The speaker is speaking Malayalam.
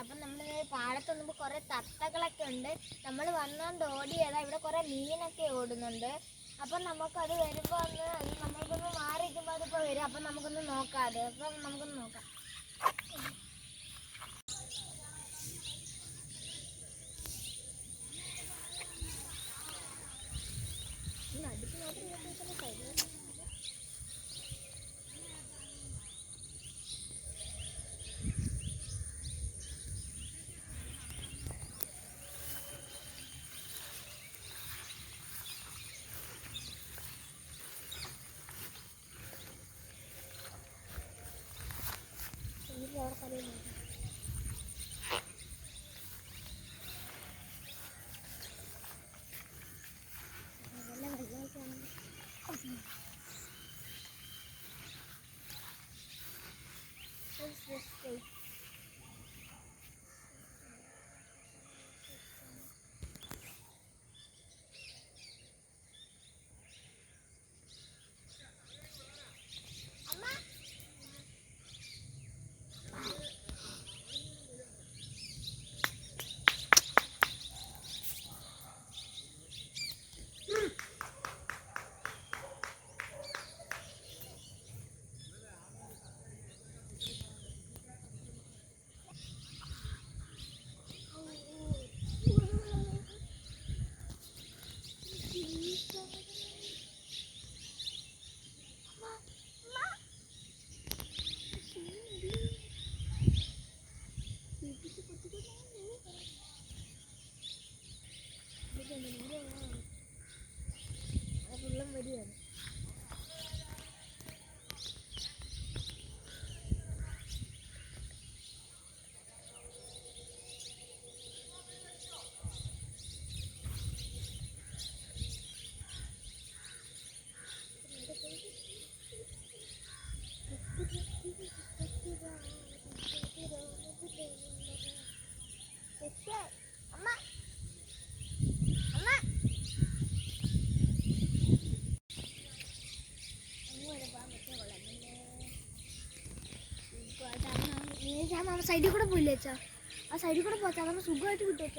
പോകുന്നത്. അപ്പം നമ്മൾ പാടത്ത് വന്നപ്പോൾ കുറേ തത്തകളൊക്കെ ഉണ്ട്. നമ്മൾ വന്നുകൊണ്ട് ഓടിയതാ. ഇവിടെ കുറേ മീനൊക്കെ ഓടുന്നുണ്ട്. അപ്പം നമുക്കത് വരുമ്പോൾ നമ്മൾക്കൊന്ന് മാറിയിരിക്കുമ്പോൾ അതിപ്പോൾ വരും. അപ്പം നമുക്കൊന്ന് നോക്കാം അത്. അപ്പം നമുക്കൊന്ന് നോക്കാം. സൈഡിൽ കൂടെ പോയില്ലേ അച്ഛാ? ആ സൈഡിൽ കൂടെ പോച്ചാ നമുക്ക് സുഖമായിട്ട് കിട്ടും.